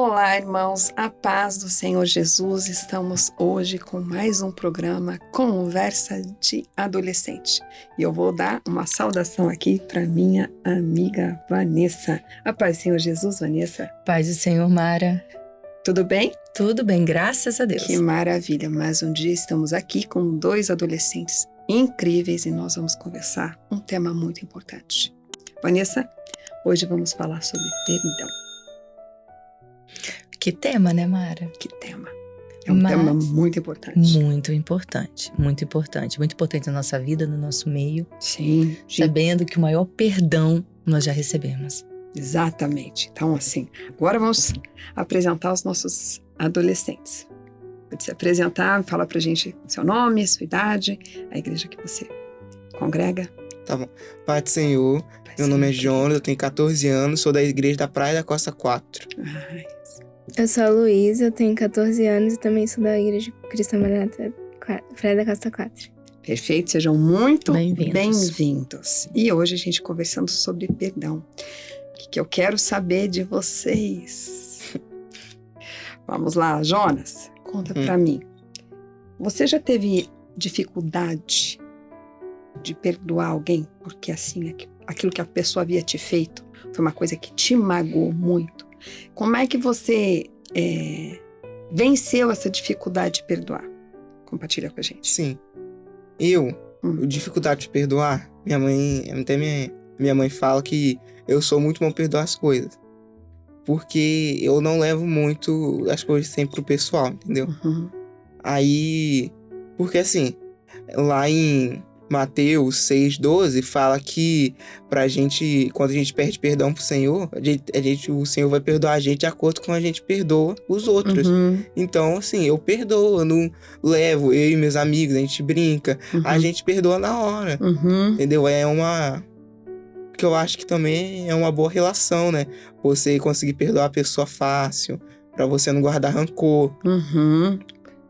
Olá, irmãos, a paz do Senhor Jesus. Estamos hoje com mais um programa Conversa de Adolescente. E eu vou dar uma saudação aqui para minha amiga Vanessa. A paz do Senhor Jesus, Vanessa. Paz do Senhor, Mara. Tudo bem? Tudo bem, graças a Deus. Que maravilha. Mais um dia estamos aqui com dois adolescentes incríveis e nós vamos conversar um tema muito importante. Vanessa, hoje vamos falar sobre perdão. Que tema, né, Mara? Que tema. É um tema muito importante. Muito importante, muito importante. Muito importante na nossa vida, no nosso meio. Sim. Sabendo que o maior perdão nós já recebemos. Exatamente. Então, assim, agora vamos apresentar os nossos adolescentes. Pode se apresentar, falar pra gente seu nome, sua idade, a igreja que você congrega. Tá bom. Pai do Senhor, meu nome é Jonas, eu tenho 14 anos, sou da igreja da Praia da Costa 4. Ai. Eu sou a Luísa, eu tenho 14 anos e também sou da Igreja Cristã Maranata, Praia da Costa 4. Perfeito, sejam muito Bem-vindos. bem-vindos. E hoje a gente conversando sobre perdão. O que eu quero saber de vocês? Vamos lá, Jonas, conta pra mim. Você já teve dificuldade de perdoar alguém? Porque assim, aquilo que a pessoa havia te feito foi uma coisa que te magoou muito. Como é que você venceu essa dificuldade de perdoar? Compartilha com a gente. Sim. Dificuldade de perdoar, minha mãe fala que eu sou muito bom em perdoar as coisas. Porque eu não levo muito as coisas sempre pro pessoal, entendeu? Uhum. Aí, porque assim, lá em Mateus 6,12 fala que pra gente, quando a gente pede perdão pro Senhor, o Senhor vai perdoar a gente de acordo com a gente perdoa os outros. Uhum. Então, assim, eu perdoo, eu não levo, eu e meus amigos, a gente brinca, a gente perdoa na hora, Uhum. entendeu? Que eu acho que também é uma boa relação, né? Você conseguir perdoar a pessoa fácil, pra você não guardar rancor. Uhum.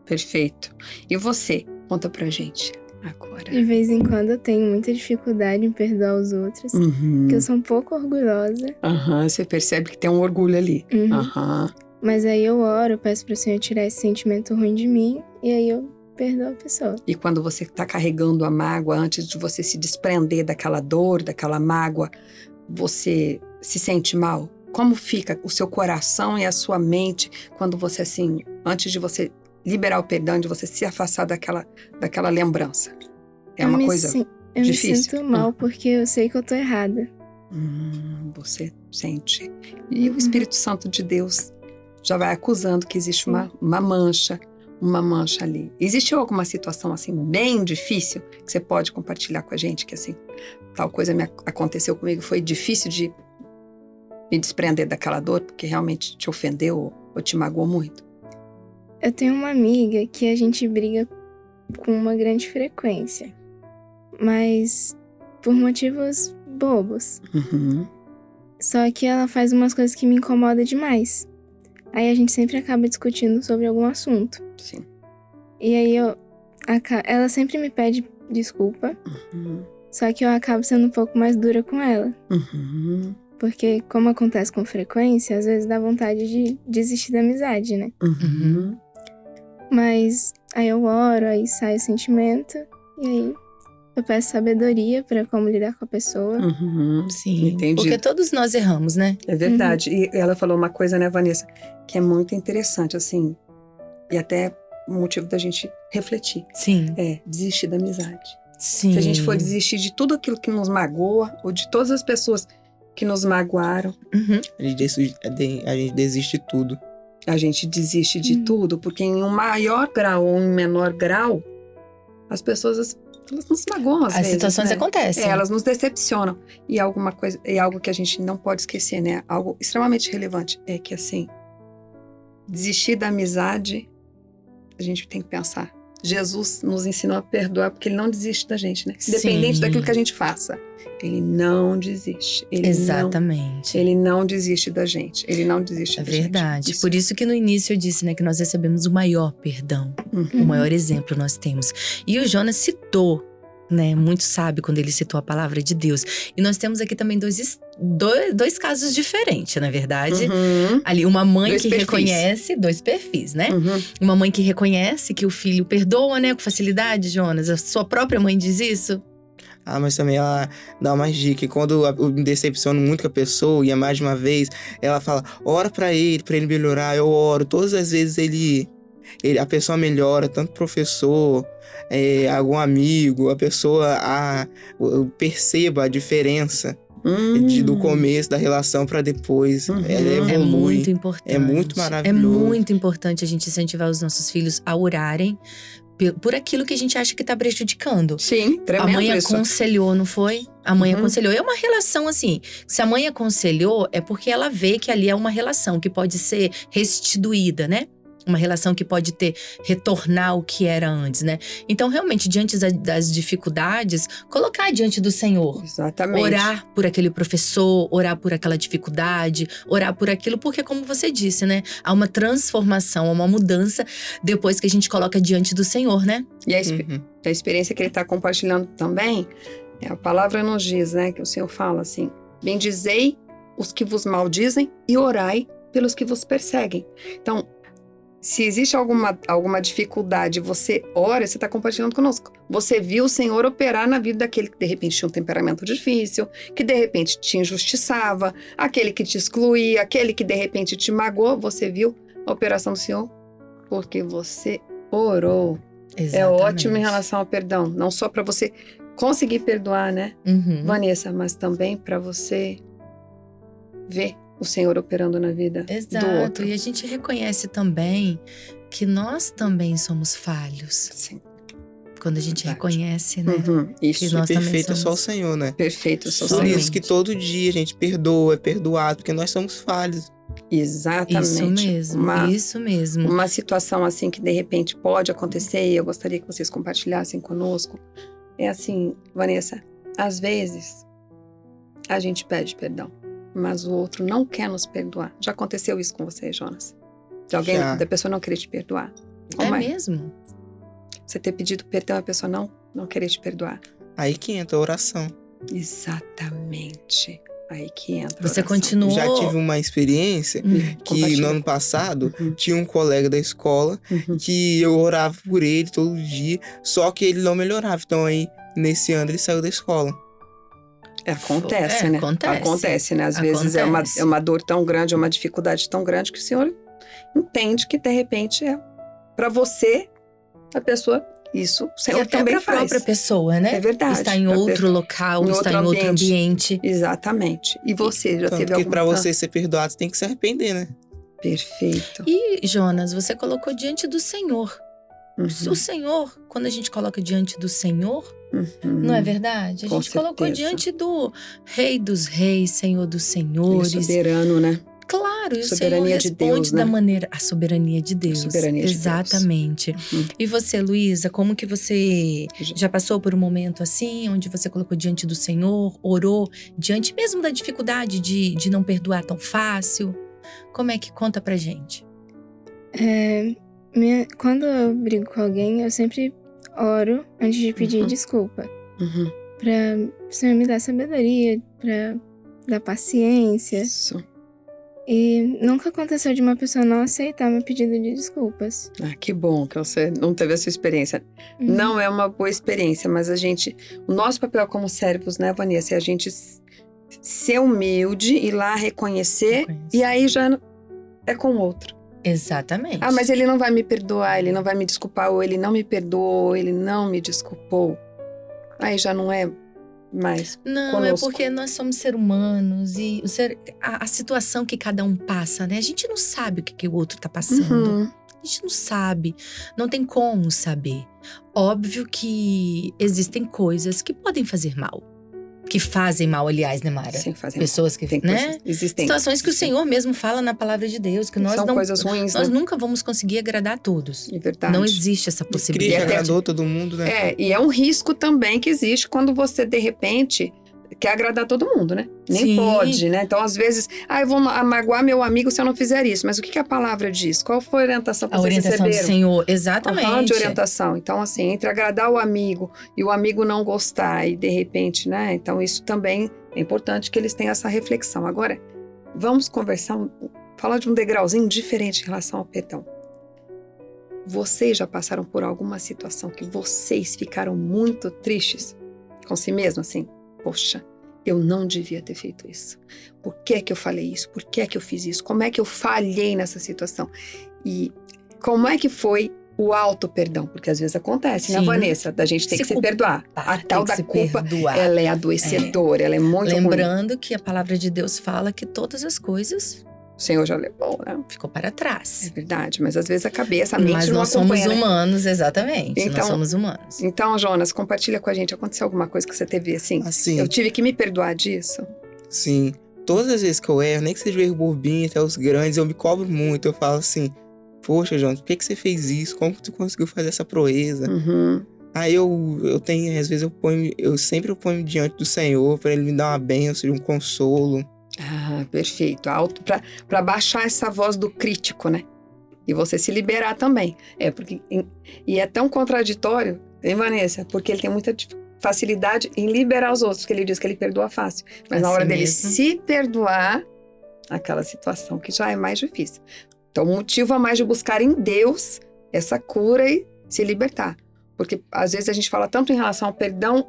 Perfeito. E você? Conta pra gente agora. De vez em quando eu tenho muita dificuldade em perdoar os outros, porque eu sou um pouco orgulhosa. Você percebe que tem um orgulho ali. Uhum. Mas aí eu oro, peço pro Senhor tirar esse sentimento ruim de mim, e aí eu perdoo a pessoa. E quando você está carregando a mágoa, antes de você se desprender daquela dor, daquela mágoa, você se sente mal? Como fica o seu coração e a sua mente quando você, assim, antes de você liberar o perdão, de você se afastar daquela lembrança? É uma coisa difícil? Eu me sinto mal porque eu sei que eu tô errada. Você sente. E o Espírito Santo de Deus já vai acusando que existe uma mancha ali. Existiu alguma situação assim bem difícil que você pode compartilhar com a gente? Que assim, tal coisa aconteceu comigo, foi difícil de me desprender daquela dor porque realmente te ofendeu ou te magoou muito? Eu tenho uma amiga que a gente briga com uma grande frequência, mas por motivos bobos. Só que ela faz umas coisas que me incomodam demais. Aí a gente sempre acaba discutindo sobre algum assunto. Sim. E aí ela sempre me pede desculpa, só que eu acabo sendo um pouco mais dura com ela. Porque como acontece com frequência, às vezes dá vontade de desistir da amizade, né? Mas aí eu oro, aí sai o sentimento, e aí eu peço sabedoria pra como lidar com a pessoa. Sim, entendi. Porque todos nós erramos, né? É verdade. E ela falou uma coisa, né, Vanessa, que é muito interessante, assim, e até o motivo da gente refletir. Sim. É desistir da amizade. Sim. Se a gente for desistir de tudo aquilo que nos magoa, ou de todas as pessoas que nos magoaram, A gente desiste de tudo. a gente desiste de tudo, porque em um maior grau ou em menor grau, as pessoas elas nos magoam às vezes. As situações né? acontecem. Elas nos decepcionam. E alguma coisa, é algo que a gente não pode esquecer, né? Algo extremamente relevante é que, assim, desistir da amizade, a gente tem que pensar. Jesus nos ensinou a perdoar porque ele não desiste da gente, né? Independente Sim. daquilo que a gente faça. Ele não desiste. Exatamente. Ele não desiste da gente. Ele não desiste É da gente. verdade. Isso. Por isso que no início eu disse, né, que nós recebemos o maior perdão. O maior exemplo nós temos. E o Jonas citou né? Muito sábio quando ele citou a palavra de Deus. E nós temos aqui também dois casos diferentes, na verdade. Uhum. Ali, uma mãe Dois que perfis. reconhece, 2 perfis, né? Uhum. Uma mãe que reconhece que o filho perdoa, né? Com facilidade, Jonas. A sua própria mãe diz isso? Ah, mas também ela dá umas dicas. E quando eu me decepciono muito com a pessoa, e é mais de uma vez, ela fala, ora pra ele melhorar. Eu oro. Todas as vezes a pessoa melhora, tanto professor, algum amigo, a pessoa perceba a diferença do começo da relação pra depois. Uhum. Ela É evolui. muito importante. É muito É maravilhoso. muito importante a gente incentivar os nossos filhos a orarem por aquilo que a gente acha que tá prejudicando. Sim, tremendo A mãe isso. aconselhou, não foi? A mãe Uhum. aconselhou. É uma relação assim. Se a mãe aconselhou, é porque ela vê que ali é uma relação que pode ser restituída, né? Uma relação que pode retornar o que era antes, né? Então, realmente, diante das dificuldades, colocar diante do Senhor. Exatamente. Orar por aquele professor, orar por aquela dificuldade, orar por aquilo, porque como você disse, né? Há uma transformação, há uma mudança depois que a gente coloca diante do Senhor, né? E Uhum. a experiência que ele está compartilhando também, a palavra nos diz, né? Que o Senhor fala assim, bendizei os que vos maldizem e orai pelos que vos perseguem. Então, se existe alguma dificuldade, você ora, você está compartilhando conosco. Você viu o Senhor operar na vida daquele que de repente tinha um temperamento difícil, que de repente te injustiçava, aquele que te excluía, aquele que de repente te magoou. Você viu a operação do Senhor porque você orou. Exatamente. É ótimo em relação ao perdão. Não só para você conseguir perdoar, né, Uhum. Vanessa, mas também para você ver o Senhor operando na vida do Exato. outro. E a gente reconhece também que nós também somos falhos. Sim. Quando a gente Verdade. reconhece, né? Uhum. Isso. Que nós também Perfeito é só o somos. Senhor, né? Perfeito, sou Por Somente. isso que todo dia a gente perdoa, é perdoado, porque nós somos falhos. Exatamente. Isso mesmo, isso mesmo. Uma situação assim que de repente pode acontecer e eu gostaria que vocês compartilhassem conosco. É assim, Vanessa, às vezes a gente pede perdão, mas o outro não quer nos perdoar. Já aconteceu isso com você, Jonas? Da pessoa não querer te perdoar? Como É mesmo? Você ter pedido perdão e a pessoa não querer te perdoar? Aí que entra a oração. Exatamente. Aí que entra a Você oração. continuou. Já tive uma experiência que Compartilha. no ano passado Uhum. tinha um colega da escola Uhum. que eu orava por ele todo dia, só que ele não melhorava. Então aí, nesse ano, ele saiu da escola. Acontece, né? Acontece. Né? Às vezes é Acontece. uma dor tão grande, é uma dificuldade tão grande que o Senhor entende que, de repente, é para você, a pessoa, isso o E Senhor até também para a faz. própria pessoa, né? É verdade. Está em outro local, em está em outro ambiente. Exatamente. E você já Tanto teve que alguma... pra você ser perdoado, você tem que se arrepender, né? Perfeito. E, Jonas, você colocou diante do Senhor. Uhum. O Senhor, quando a gente coloca diante do Senhor, Uhum. não é verdade? A Com gente colocou certeza. diante do Rei dos Reis, Senhor dos Ele é Senhores. soberano, né? Claro, e o Senhor Soberania de responde Deus, da né? maneira... A soberania de Deus. Soberania de Deus. Exatamente. Uhum. E você, Luísa, como que você já passou por um momento assim, onde você colocou diante do Senhor, orou, diante mesmo da dificuldade de não perdoar tão fácil? Como é que conta pra gente? Quando eu brigo com alguém, eu sempre oro antes de pedir Uhum. desculpa. Uhum. Pra o Senhor me dar sabedoria, pra dar paciência. Isso. E nunca aconteceu de uma pessoa não aceitar meu pedido de desculpas. Ah, que bom que você não teve essa experiência. Uhum. Não é uma boa experiência, mas o nosso papel como servos, né, Vanessa, é a gente ser humilde, ir lá reconhecer, e aí já é com o outro. Exatamente. Ah, mas ele não vai me perdoar, ele não vai me desculpar, ou ele não me perdoou, ou ele não me desculpou. Aí já não é mais Não, conosco. é porque nós somos seres humanos e a situação que cada um passa, né? A gente não sabe o que o outro tá passando. Uhum. A gente não sabe, não tem como saber. Óbvio que existem coisas que podem fazer mal. Que fazem mal, aliás, né, Mara? Sim, fazem Pessoas que, Tem né? coisas, existem. Situações que o Senhor mesmo fala na palavra de Deus, que nós São não, coisas ruins, nós né? nunca vamos conseguir agradar a todos. É verdade. Não existe essa Cristo possibilidade. agradou todo mundo, né? E é um risco também que existe quando você, de repente, quer agradar todo mundo, né? Nem Sim. pode, né? Então, às vezes, eu vou magoar meu amigo se eu não fizer isso. Mas o que a palavra diz? Qual foi a orientação que A vocês orientação do receberam? Senhor, exatamente. De orientação. Então, assim, entre agradar o amigo e o amigo não gostar e de repente, né? Então, isso também é importante que eles tenham essa reflexão. Agora, vamos falar de um degrauzinho diferente em relação ao perdão. Vocês já passaram por alguma situação que vocês ficaram muito tristes com si mesmos, assim? Poxa, eu não devia ter feito isso. Por que é que eu falei isso? Por que é que eu fiz isso? Como é que eu falhei nessa situação? E como é que foi o auto-perdão? Porque às vezes acontece, né, Sim. Vanessa? Da gente ter que se perdoar. A tal da culpa, perdoar. ela é adoecedora, ela é muito ruim. Lembrando que a palavra de Deus fala que todas as coisas O Senhor já levou, né? ficou para É trás. verdade, mas às vezes a cabeça, a mente Mas não nós somos acompanha, né? humanos, exatamente. Então- Nós somos humanos. Então, Jonas, compartilha com a gente. Aconteceu alguma coisa que você teve assim? Assim, Eu tive que me perdoar disso? sim. Todas as vezes que eu erro, nem que seja o erro bobinho, até os grandes, eu me cobro muito. Eu falo assim, poxa, Jonas, por que você fez isso? Como que tu conseguiu fazer essa proeza? Uhum. Aí eu tenho, às vezes eu sempre ponho diante do Senhor pra Ele me dar uma bênção, um consolo. Ah, perfeito. Para baixar essa voz do crítico, né? E você se liberar também. E é tão contraditório, hein, Vanessa? Porque ele tem muita facilidade em liberar os outros, que ele diz que ele perdoa fácil. Mas na Assim hora dele mesmo. se perdoar, aquela situação que já é mais difícil. Então, o motivo a mais de buscar em Deus essa cura e se libertar. Porque às vezes a gente fala tanto em relação ao perdão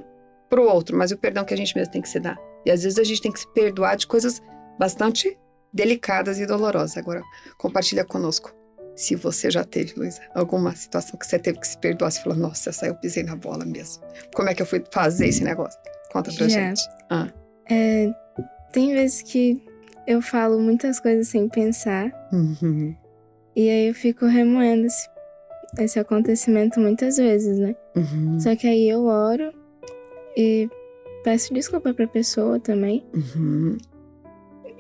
pro outro, mas o perdão que a gente mesmo tem que se dar. E às vezes a gente tem que se perdoar de coisas bastante delicadas e dolorosas. Agora, compartilha conosco. Se você já teve, Luísa, alguma situação que você teve que se perdoar, você falou, nossa, essa aí eu pisei na bola mesmo. Como é que eu fui fazer esse negócio? Conta pra Já. gente. Ah. Tem vezes que eu falo muitas coisas sem pensar. Uhum. E aí eu fico remoendo esse acontecimento muitas vezes, né? Uhum. Só que aí eu oro e peço desculpa pra pessoa também. Uhum.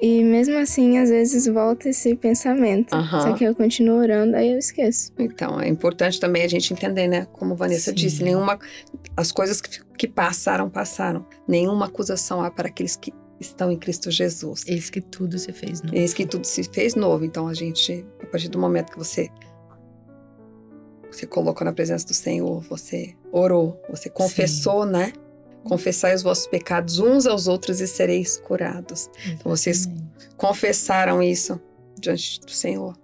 E mesmo assim, às vezes volta esse pensamento. Aham. Só que eu continuo orando, aí eu esqueço. Então, é importante também a gente entender, né? Como a Vanessa Sim. disse, as coisas que passaram. Nenhuma acusação há para aqueles que estão em Cristo Jesus. Eis que tudo se fez novo. Eis que tudo se fez novo. Então, a partir do momento que você colocou na presença do Senhor, você orou, você confessou, né? Confessai os vossos pecados uns aos outros e sereis curados. Então, vocês confessaram isso diante do Senhor.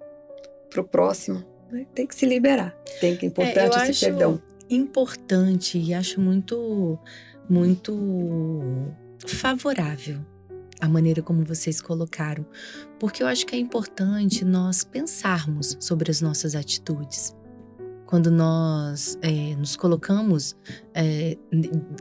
Pro próximo, né? Tem que se liberar. É eu importante esse acho perdão. importante e acho muito, muito favorável a maneira como vocês colocaram. Porque eu acho que é importante nós pensarmos sobre as nossas atitudes. Quando nós nos colocamos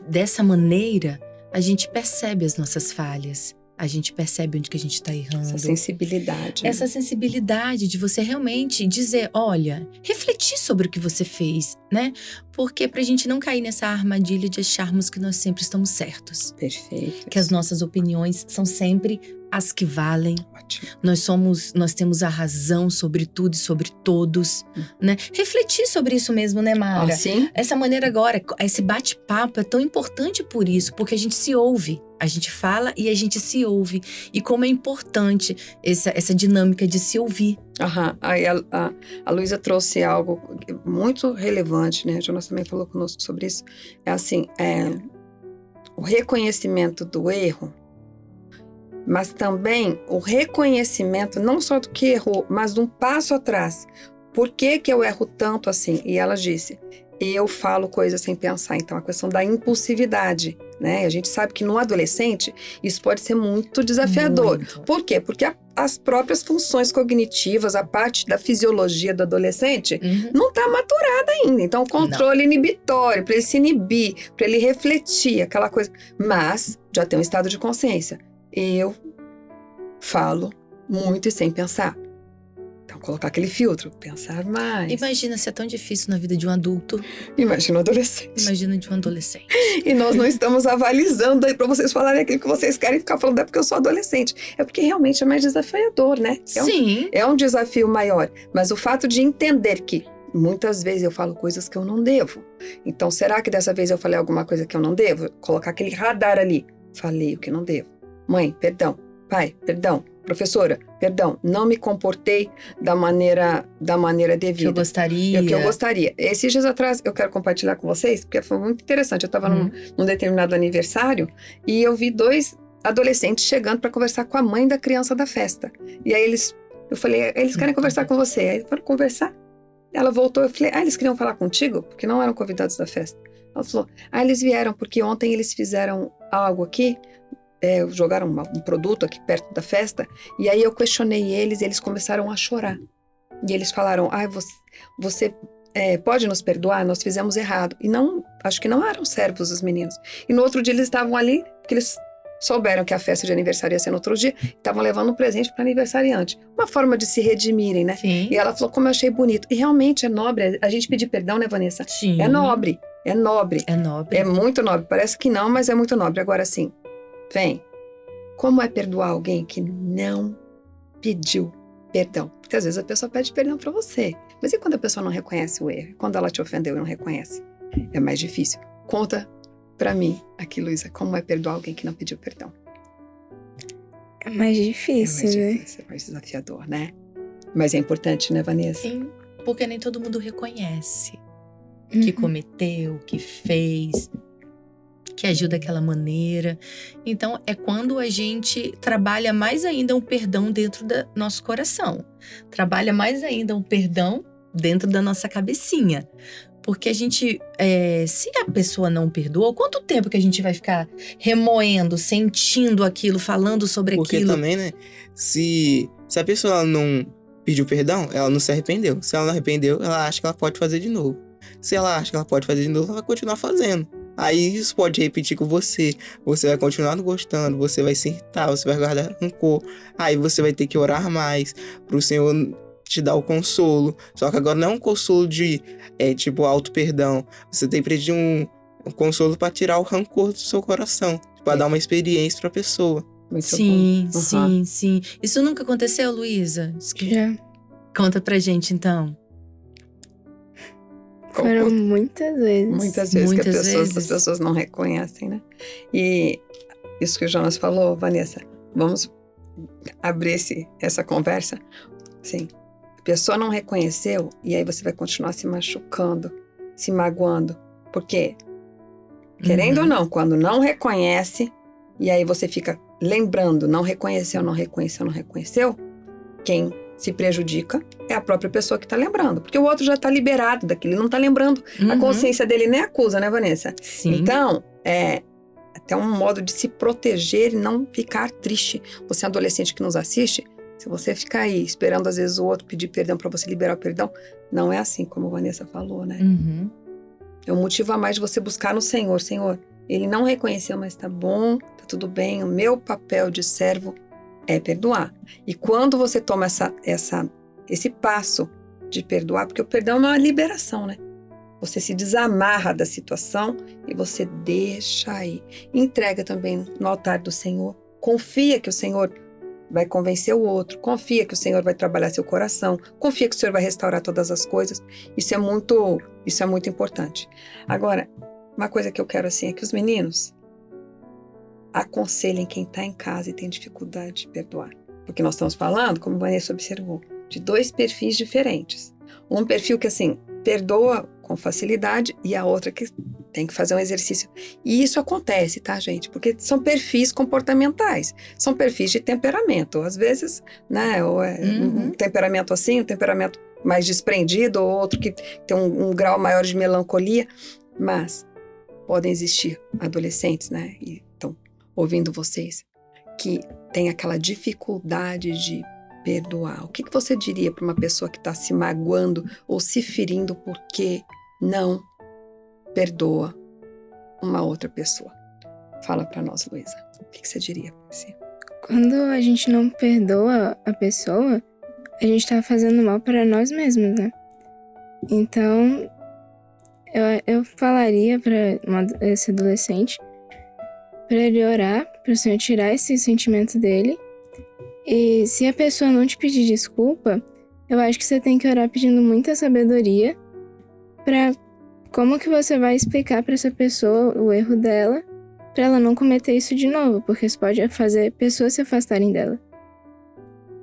dessa maneira, a gente percebe as nossas falhas, a gente percebe onde que a gente está errando. Essa sensibilidade. né? Essa sensibilidade de você realmente dizer, olha, refletir sobre o que você fez, né? Porque pra gente não cair nessa armadilha de acharmos que nós sempre estamos certos. Perfeito. Que as nossas opiniões são sempre as que valem. Ótimo. Nós temos a razão sobre tudo e sobre todos, né? Refletir sobre isso mesmo, né, Mara? Assim? Essa maneira agora, esse bate-papo é tão importante por isso, porque a gente se ouve. A gente fala e a gente se ouve. E como é importante essa dinâmica de se ouvir. Aham. Aí a Luísa trouxe algo muito relevante, né? A Jonas também falou conosco sobre isso. É assim, o reconhecimento do erro, mas também o reconhecimento não só do que errou, mas de um passo atrás. Por que eu erro tanto assim? E ela disse, eu falo coisas sem pensar. Então, a questão da impulsividade, né? A gente sabe que no adolescente isso pode ser muito desafiador. Muito. Por quê? Porque as próprias funções cognitivas, a parte da fisiologia do adolescente, Uhum. não está maturada ainda. Então, o controle inibitório, para ele se inibir, para ele refletir, aquela coisa. Mas já tem um estado de consciência. Eu falo muito e sem pensar. Então, colocar aquele filtro, pensar mais. Imagina se é tão difícil na vida de um adulto. Imagina o adolescente. Imagina de um adolescente. E nós não estamos avalizando aí para vocês falarem aquilo que vocês querem ficar falando, é porque eu sou adolescente. É porque realmente é mais desafiador, né? Sim. É um desafio maior. Mas o fato de entender que muitas vezes eu falo coisas que eu não devo. Então, será que dessa vez eu falei alguma coisa que eu não devo? Colocar aquele radar ali. falei o que não devo. Mãe, perdão. Pai, perdão. Professora, perdão. Não me comportei da maneira devida. Que eu gostaria. Que eu gostaria. Esses dias atrás, eu quero compartilhar com vocês, porque foi muito interessante. Eu estava num determinado aniversário e eu vi 2 adolescentes chegando para conversar com a mãe da criança da festa. E aí eu falei, eles querem conversar com você. Aí foram conversar. Ela voltou, eu falei, eles queriam falar contigo? Porque não eram convidados da festa. Ela falou, eles vieram porque ontem eles fizeram algo aqui, jogaram um produto aqui perto da festa, e aí eu questionei eles e eles começaram a chorar. E eles falaram, você pode nos perdoar? Nós fizemos errado. E não, acho que não eram servos os meninos. E no outro dia eles estavam ali, porque eles souberam que a festa de aniversário ia ser no outro dia, estavam levando um presente para aniversariante. Uma forma de se redimirem, né? Sim. E ela falou, como eu achei bonito. E realmente é nobre a gente pedir perdão, né, Vanessa? Sim. É nobre. É nobre. É nobre. É muito nobre. Parece que não, mas é muito nobre. Agora sim, vem. Como é perdoar alguém que não pediu perdão? Porque às vezes a pessoa pede perdão para você. Mas e quando a pessoa não reconhece o erro? Quando ela te ofendeu e não reconhece? É mais difícil. Conta pra mim aqui, Luísa, como é perdoar alguém que não pediu perdão? É mais difícil, É mais desafiador, né? Mas é importante, né, Vanessa? Sim, porque nem todo mundo reconhece que cometeu, que fez, que agiu daquela maneira. Então, é quando a gente trabalha mais ainda um perdão dentro do nosso coração. Trabalha mais ainda um perdão dentro da nossa cabecinha. Porque a gente, se a pessoa não perdoou, quanto tempo que a gente vai ficar remoendo, sentindo aquilo, falando sobre Porque aquilo? também, né, se a pessoa ela não pediu perdão, ela não se arrependeu. Se ela não arrependeu, ela acha que ela pode fazer de novo. Se ela acha que ela pode fazer de novo, ela vai continuar fazendo. Aí isso pode repetir com você. Você vai continuar não gostando, você vai se irritar, você vai guardar rancor. Aí você vai ter que orar mais pro Senhor te dar o consolo. Só que agora não é um consolo de, tipo, auto-perdão. Você tem que pedir um consolo pra tirar o rancor do seu coração. Pra dar uma experiência pra pessoa. Muito Sim, bom. sim. Isso nunca aconteceu, Luísa? Já. Conta pra gente, então. Foram muitas vezes. Muitas vezes que Muitas vezes. as pessoas não reconhecem, né? E isso que o Jonas falou, Vanessa, vamos abrir essa conversa. Sim, a pessoa não reconheceu e aí você vai continuar se machucando, se magoando. Porque, querendo ou não, quando não reconhece e aí você fica lembrando, não reconheceu, quem se prejudica é a própria pessoa que tá lembrando. Porque o outro já tá liberado daquilo, ele não tá lembrando. A consciência dele nem acusa, né, Vanessa? Sim. Então, é até um modo de se proteger e não ficar triste. Você é adolescente que nos assiste, se você ficar aí esperando às vezes o outro pedir perdão para você liberar o perdão, não é assim como a Vanessa falou, né? É um motivo a mais de você buscar no Senhor. Senhor, ele não reconheceu, mas tá bom, tá tudo bem, o meu papel de servo é perdoar. E quando você toma esse passo de perdoar, porque o perdão é uma liberação, né? Você se desamarra da situação e você deixa aí. Entrega também no altar do Senhor. Confia que o Senhor vai convencer o outro. Confia que o Senhor vai trabalhar seu coração. Confia que o Senhor vai restaurar todas as coisas. Isso é muito importante. Agora, uma coisa que eu quero assim é que os meninos aconselhem quem está em casa e tem dificuldade de perdoar. Porque nós estamos falando, como a Vanessa observou, de 2 perfis diferentes. Um perfil que, assim, perdoa com facilidade e a outra que tem que fazer um exercício. E isso acontece, tá, gente? Porque são perfis comportamentais. São perfis de temperamento. Às vezes, né, ou é um temperamento assim, um temperamento mais desprendido, ou outro que tem um grau maior de melancolia. Mas podem existir adolescentes, né, e estão ouvindo vocês, que tem aquela dificuldade de perdoar. O que você diria para uma pessoa que está se magoando ou se ferindo porque não perdoa uma outra pessoa? Fala para nós, Luísa. O que você diria para você? Quando a gente não perdoa a pessoa, a gente tá fazendo mal para nós mesmos, né? Então, eu falaria para esse adolescente para ele orar, para o Senhor tirar esse sentimento dele. E se a pessoa não te pedir desculpa, eu acho que você tem que orar pedindo muita sabedoria para como que você vai explicar para essa pessoa o erro dela, pra ela não cometer isso de novo, porque isso pode fazer pessoas se afastarem dela.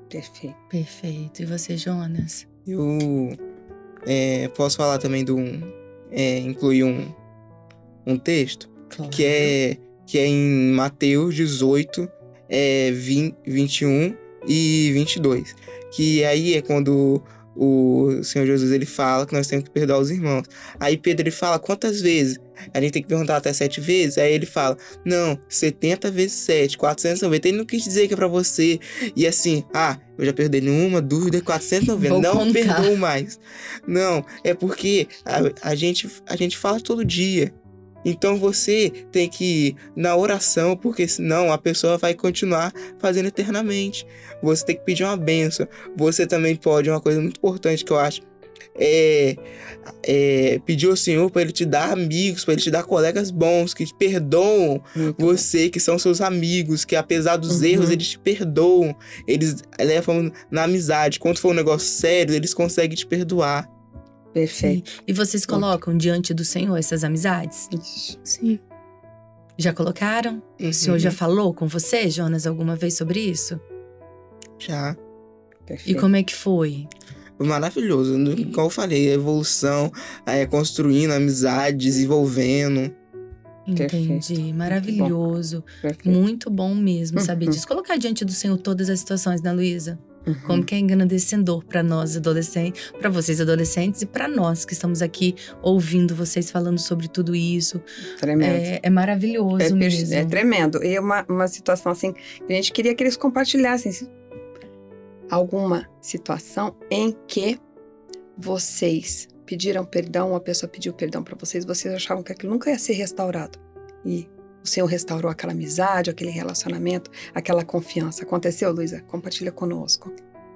Perfeito. Perfeito. E você, Jonas? Eu posso falar também incluir um texto Claro. que é em Mateus 18, 21 e 22. Que aí é quando o Senhor Jesus ele fala que nós temos que perdoar os irmãos. Aí Pedro ele fala quantas vezes? A gente tem que perguntar até 7 vezes. Aí ele fala, não, 70 vezes 7, 490. Ele não quis dizer que é pra você. E assim, eu já perdoei 1, 2, 490. Vou não contar. perdoo mais. Não, é porque a gente fala todo dia. Então você tem que ir na oração, porque senão a pessoa vai continuar fazendo eternamente. Você tem que pedir uma bênção. Você também pode, uma coisa muito importante que eu acho, pedir ao Senhor para Ele te dar amigos, para Ele te dar colegas bons, que te perdoam Muito você, que são seus amigos, que apesar dos erros, eles te perdoam. Eles levam na amizade. Quando for um negócio sério, eles conseguem te perdoar. bom. Perfeito. E vocês colocam diante do Senhor essas amizades? Isso. Sim. Já colocaram? O Senhor já falou com você, Jonas, alguma vez sobre isso? Já. E Perfeito. como é que foi? Maravilhoso. Como eu falei, a evolução, construindo amizade, desenvolvendo. Entendi. Perfeito. Maravilhoso. Perfeito. Muito bom mesmo saber Uhum. disso. Colocar diante do Senhor todas as situações, né, Luísa? Uhum. Como que é engrandecedor para nós adolescentes, para vocês adolescentes e para nós que estamos aqui ouvindo vocês falando sobre tudo isso. Tremendo. É maravilhoso mesmo. É tremendo. E uma situação assim, que a gente queria que eles compartilhassem alguma situação em que vocês pediram perdão, a pessoa pediu perdão para vocês achavam que aquilo nunca ia ser restaurado. E o Senhor restaurou aquela amizade, aquele relacionamento, aquela confiança. Aconteceu, Luísa? Compartilha conosco.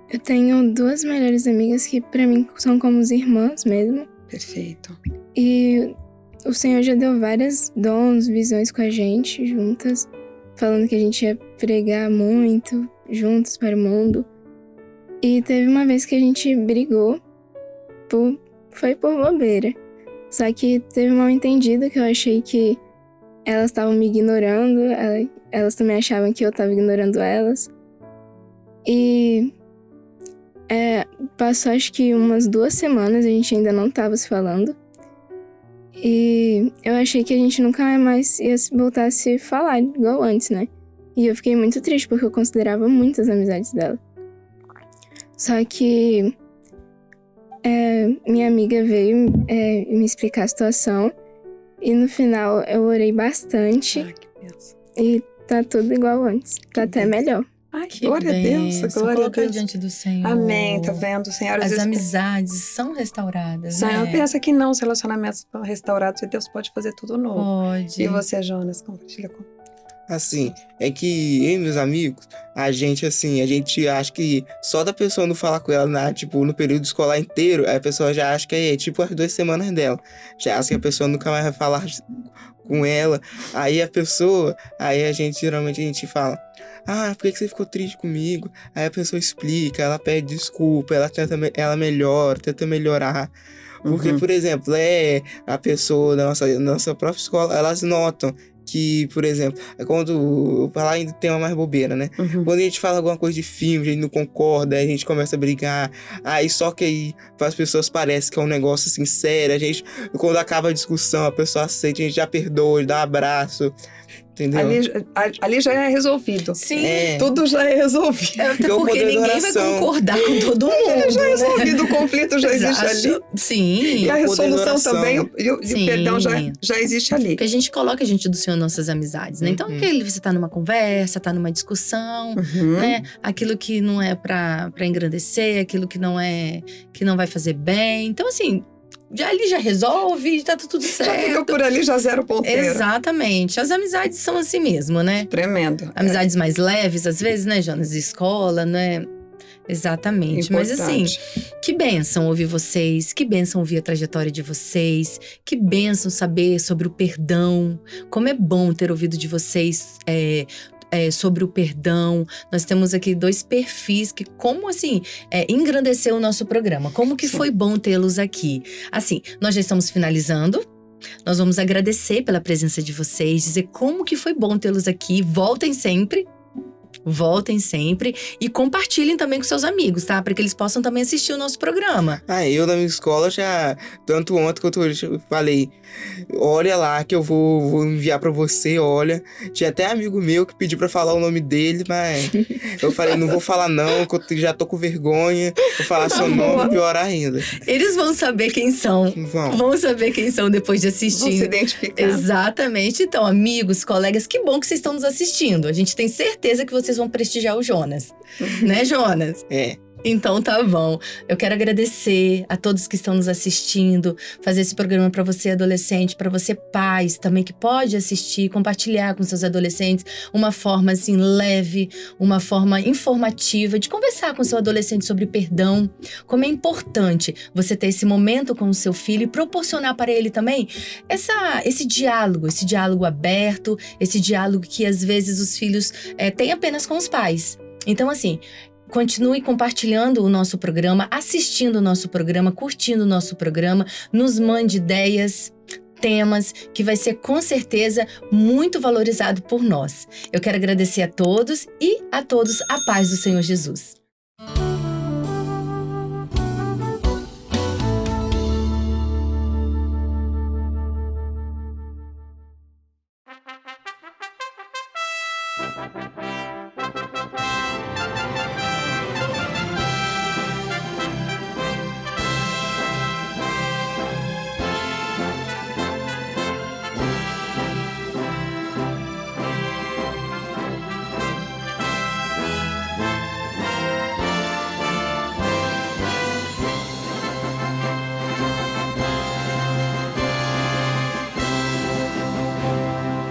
Eu tenho 2 melhores amigas que pra mim são como irmãs mesmo. Perfeito. E o Senhor já deu vários dons, visões com a gente juntas, falando que a gente ia pregar muito juntos para o mundo. E teve uma vez que a gente brigou, foi por bobeira. Só que teve um mal entendido que eu achei que elas estavam me ignorando, elas também achavam que eu estava ignorando elas. E passou acho que umas 2 semanas, a gente ainda não estava se falando. E eu achei que a gente nunca mais ia voltar a se falar, igual antes, né? E eu fiquei muito triste, porque eu considerava muito as amizades dela. Só que minha amiga veio me explicar a situação. E no final eu orei bastante. Que bênção. E tá tudo igual antes. Tá até melhor. Ai, Que glória a Deus, bênção. glória a Colocar Deus. diante do Senhor. Amém, tá vendo, Senhor? Às As vezes amizades são restauradas, o Senhor né? pensa que não, os relacionamentos estão restaurados e Deus pode fazer tudo novo. Pode. E você, Jonas, compartilha com... Assim, é que eu e meus amigos, a gente acha que só da pessoa não falar com ela no período escolar inteiro, a pessoa já acha que é tipo as 2 semanas dela. Já acha que a pessoa nunca mais vai falar com ela. Aí geralmente a gente fala, por que você ficou triste comigo? Aí a pessoa explica, ela pede desculpa, ela melhora, tenta melhorar. Porque, por exemplo, a pessoa da nossa própria escola, elas notam que, por exemplo, quando lá ainda tem uma mais bobeira, né? Quando a gente fala alguma coisa de filme, a gente não concorda, aí a gente começa a brigar, só que aí para as pessoas parece que é um negócio assim sério, a gente, quando acaba a discussão, a pessoa aceita, a gente já perdoa, dá um abraço, entendeu? Ali já é resolvido. Sim. Tudo já é resolvido. Até É o porque poder da ninguém vai oração. concordar com todo mundo. Já é né? resolvido, o conflito já existe Exato. ali. Sim. E a o poder da resolução oração. também, e o Sim. perdão já existe ali. Porque a gente coloca diante do Senhor nossas amizades, né? Então, você tá numa conversa, tá numa discussão, né? Aquilo que não é pra engrandecer, aquilo que não vai fazer bem. Então, assim, ali já resolve, tá tudo Já certo. fica por ali, já zero ponteiro. Exatamente. As amizades são assim mesmo, né? Tremendo. Amizades mais leves, às vezes, né, Jonas? De escola, né? Exatamente. Mas assim, que bênção ouvir vocês, que bênção ouvir a trajetória de vocês, que bênção saber sobre o perdão. Como é bom ter ouvido de vocês sobre o perdão. Nós temos aqui 2 perfis que, como assim, engrandeceu o nosso programa. Como que foi bom tê-los aqui. Assim, nós já estamos finalizando, Nós vamos agradecer pela presença de vocês, dizer como que foi bom tê-los aqui. Voltem sempre e compartilhem também com seus amigos, tá? Para que eles possam também assistir o nosso programa. Eu na minha escola já, tanto ontem quanto hoje, eu falei, olha lá que eu vou enviar pra você, olha. Tinha até amigo meu que pediu pra falar o nome dele, mas eu falei, não vou falar não, que eu já tô com vergonha. Vou falar seu nome, pior ainda. Eles vão saber quem são. Vão saber quem são depois de assistir. Vão se identificar. Exatamente. Então, amigos, colegas, que bom que vocês estão nos assistindo. A gente tem certeza que vocês vão prestigiar o Jonas. Né, Jonas? É. Então tá bom. Eu quero agradecer a todos que estão nos assistindo, fazer esse programa para você adolescente, para você pais também que pode assistir, compartilhar com seus adolescentes uma forma assim leve, uma forma informativa de conversar com seu adolescente sobre perdão, como é importante você ter esse momento com o seu filho e proporcionar para ele também esse diálogo aberto, esse diálogo que às vezes os filhos têm apenas com os pais. Então assim, continue compartilhando o nosso programa, assistindo o nosso programa, curtindo o nosso programa, nos mande ideias, temas, que vai ser com certeza muito valorizado por nós. Eu quero agradecer a todos e a todos a paz do Senhor Jesus.